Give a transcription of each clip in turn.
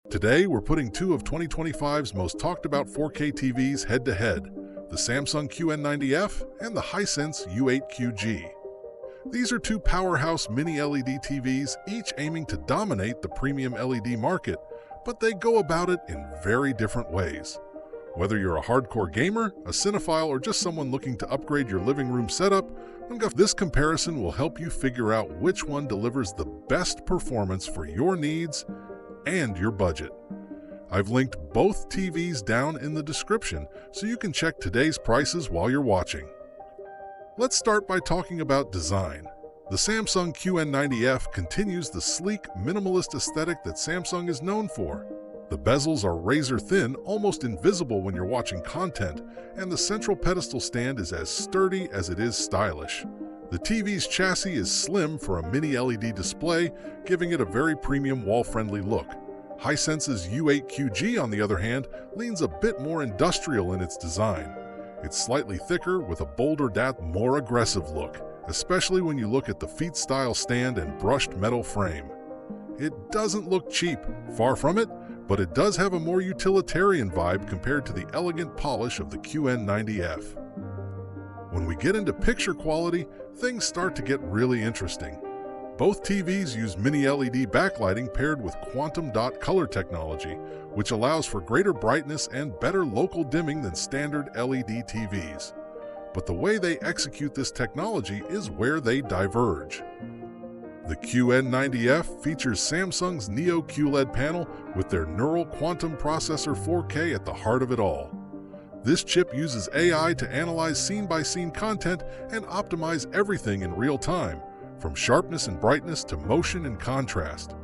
Today, we're putting two of 2025's most talked about 4K TVs head-to-head, the Samsung QN90F and the Hisense U8QG. These are two powerhouse mini LED TVs, each aiming to dominate the premium LED market, but they go about it in very different ways. Whether you're a hardcore gamer, a cinephile, or just someone looking to upgrade your living room setup, this comparison will help you figure out which one delivers the best performance for your needs and your budget. I've linked both TVs down in the description so you can check today's prices while you're watching. Let's start by talking about design. The Samsung QN90F continues the sleek, minimalist aesthetic that Samsung is known for. The bezels are razor-thin, almost invisible when you're watching content, and the central pedestal stand is as sturdy as it is stylish. The TV's chassis is slim for a mini LED display, giving it a very premium wall-friendly look. Hisense's U8QG, on the other hand, leans a bit more industrial in its design. It's slightly thicker with a bolder, more aggressive look, especially when you look at the feet-style stand and brushed metal frame. It doesn't look cheap, far from it, but it does have a more utilitarian vibe compared to the elegant polish of the QN90F. When we get into picture quality, things start to get really interesting. Both TVs use mini LED backlighting paired with quantum dot color technology, which allows for greater brightness and better local dimming than standard LED TVs. But the way they execute this technology is where they diverge. The QN90F features Samsung's Neo QLED panel with their neural quantum processor 4K at the heart of it all. This chip uses AI to analyze scene-by-scene content and optimize everything in real time, from sharpness and brightness to motion and contrast.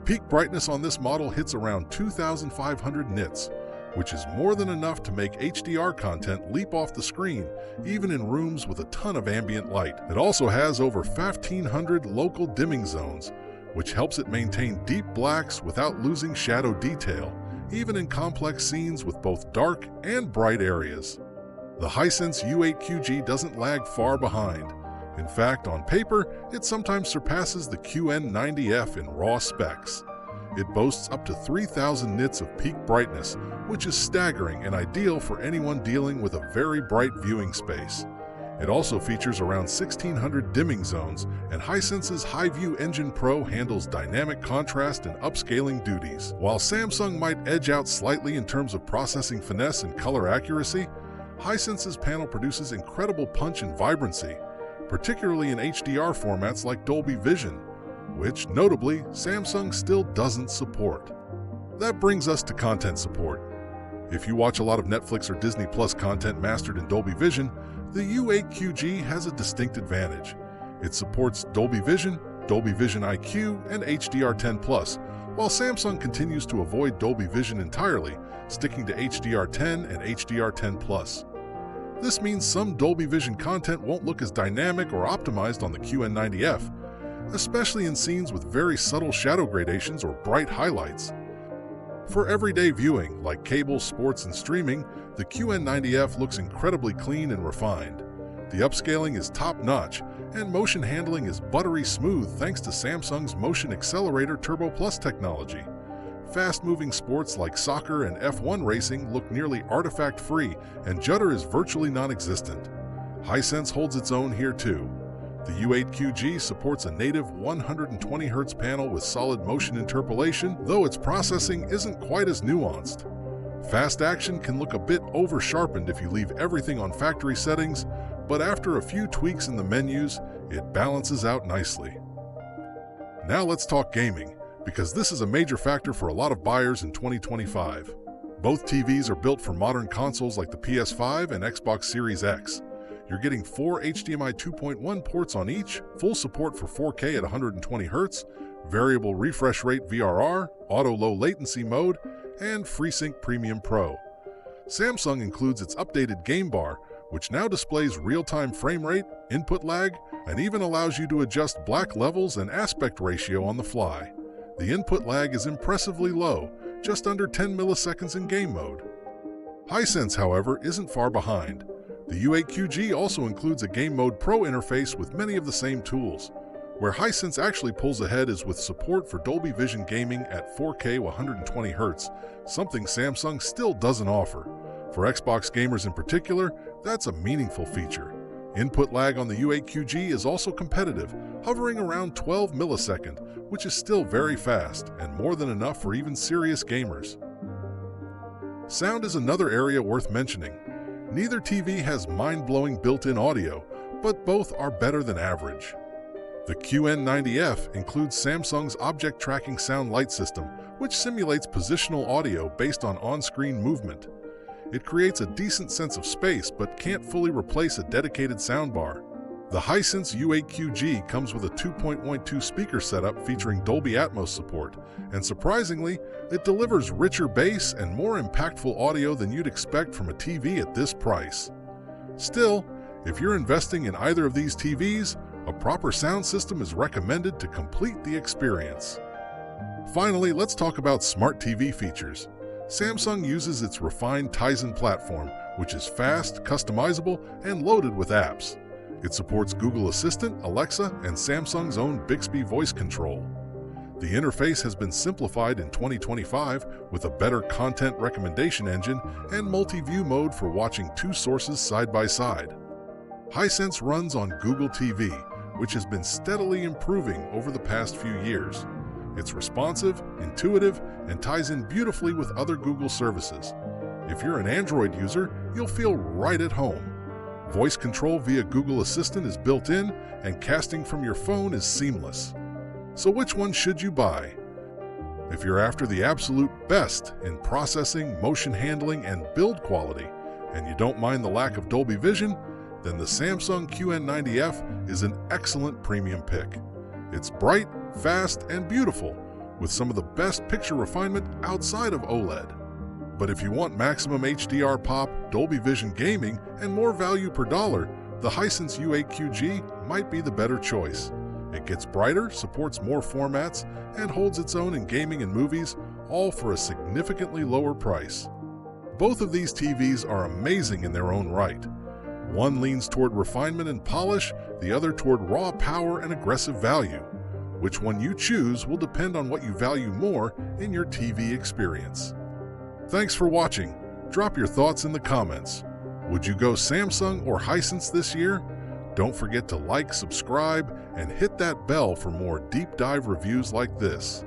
Peak brightness on this model hits around 2,500 nits, which is more than enough to make HDR content leap off the screen, even in rooms with a ton of ambient light. It also has over 1,500 local dimming zones, which helps it maintain deep blacks without losing shadow detail, even in complex scenes with both dark and bright areas. The Hisense U8QG doesn't lag far behind. In fact, on paper, it sometimes surpasses the QN90F in raw specs. It boasts up to 3,000 nits of peak brightness, which is staggering and ideal for anyone dealing with a very bright viewing space. It also features around 1,600 dimming zones, and Hisense's HiView Engine Pro handles dynamic contrast and upscaling duties. While Samsung might edge out slightly in terms of processing finesse and color accuracy, Hisense's panel produces incredible punch and vibrancy, particularly in HDR formats like Dolby Vision, which, notably, Samsung still doesn't support. That brings us to content support. If you watch a lot of Netflix or Disney Plus content mastered in Dolby Vision, the U8QG has a distinct advantage. It supports Dolby Vision IQ, and HDR10+, while Samsung continues to avoid Dolby Vision entirely, sticking to HDR10 and HDR10+. This means some Dolby Vision content won't look as dynamic or optimized on the QN90F, especially in scenes with very subtle shadow gradations or bright highlights. For everyday viewing, like cable, sports, and streaming, the QN90F looks incredibly clean and refined. The upscaling is top-notch, and motion handling is buttery smooth thanks to Samsung's Motion Accelerator Turbo Plus technology. Fast-moving sports like soccer and F1 racing look nearly artifact-free, and judder is virtually non-existent. Hisense holds its own here too. The U8QG supports a native 120Hz panel with solid motion interpolation, though its processing isn't quite as nuanced. Fast action can look a bit over-sharpened if you leave everything on factory settings, but after a few tweaks in the menus, it balances out nicely. Now let's talk gaming, because this is a major factor for a lot of buyers in 2025. Both TVs are built for modern consoles like the PS5 and Xbox Series X. You're getting 4 HDMI 2.1 ports on each, full support for 4K at 120Hz, variable refresh rate VRR, auto low latency mode, and FreeSync Premium Pro. Samsung includes its updated Game Bar, which now displays real-time frame rate, input lag, and even allows you to adjust black levels and aspect ratio on the fly. The input lag is impressively low, just under 10 milliseconds in game mode. Hisense, however, isn't far behind. The U8QG also includes a Game Mode Pro interface with many of the same tools. Where Hisense actually pulls ahead is with support for Dolby Vision gaming at 4K 120Hz, something Samsung still doesn't offer. For Xbox gamers in particular, that's a meaningful feature. Input lag on the U8QG is also competitive, hovering around 12 millisecond, which is still very fast and more than enough for even serious gamers. Sound is another area worth mentioning. Neither TV has mind-blowing built-in audio, but both are better than average. The QN90F includes Samsung's object tracking sound light system, which simulates positional audio based on on-screen movement. It creates a decent sense of space but can't fully replace a dedicated soundbar. The Hisense U8QG comes with a 2.12 speaker setup featuring Dolby Atmos support, and surprisingly, it delivers richer bass and more impactful audio than you'd expect from a TV at this price. Still, if you're investing in either of these TVs, a proper sound system is recommended to complete the experience. Finally, let's talk about smart TV features. Samsung uses its refined Tizen platform, which is fast, customizable, and loaded with apps. It supports Google Assistant, Alexa, and Samsung's own Bixby voice control. The interface has been simplified in 2025 with a better content recommendation engine and multi-view mode for watching two sources side by side. Hisense runs on Google TV, which has been steadily improving over the past few years. It's responsive, intuitive, and ties in beautifully with other Google services. If you're an Android user, you'll feel right at home. Voice control via Google Assistant is built in, and casting from your phone is seamless. So which one should you buy? If you're after the absolute best in processing, motion handling, and build quality, and you don't mind the lack of Dolby Vision, then the Samsung QN90F is an excellent premium pick. It's bright, fast, and beautiful, with some of the best picture refinement outside of OLED. But if you want maximum HDR pop, Dolby Vision gaming, and more value per dollar, the Hisense U8QG might be the better choice. It gets brighter, supports more formats, and holds its own in gaming and movies, all for a significantly lower price. Both of these TVs are amazing in their own right. One leans toward refinement and polish, the other toward raw power and aggressive value. Which one you choose will depend on what you value more in your TV experience. Thanks for watching. Drop your thoughts in the comments. Would you go Samsung or Hisense this year? Don't forget to like, subscribe, and hit that bell for more deep dive reviews like this.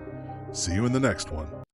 See you in the next one.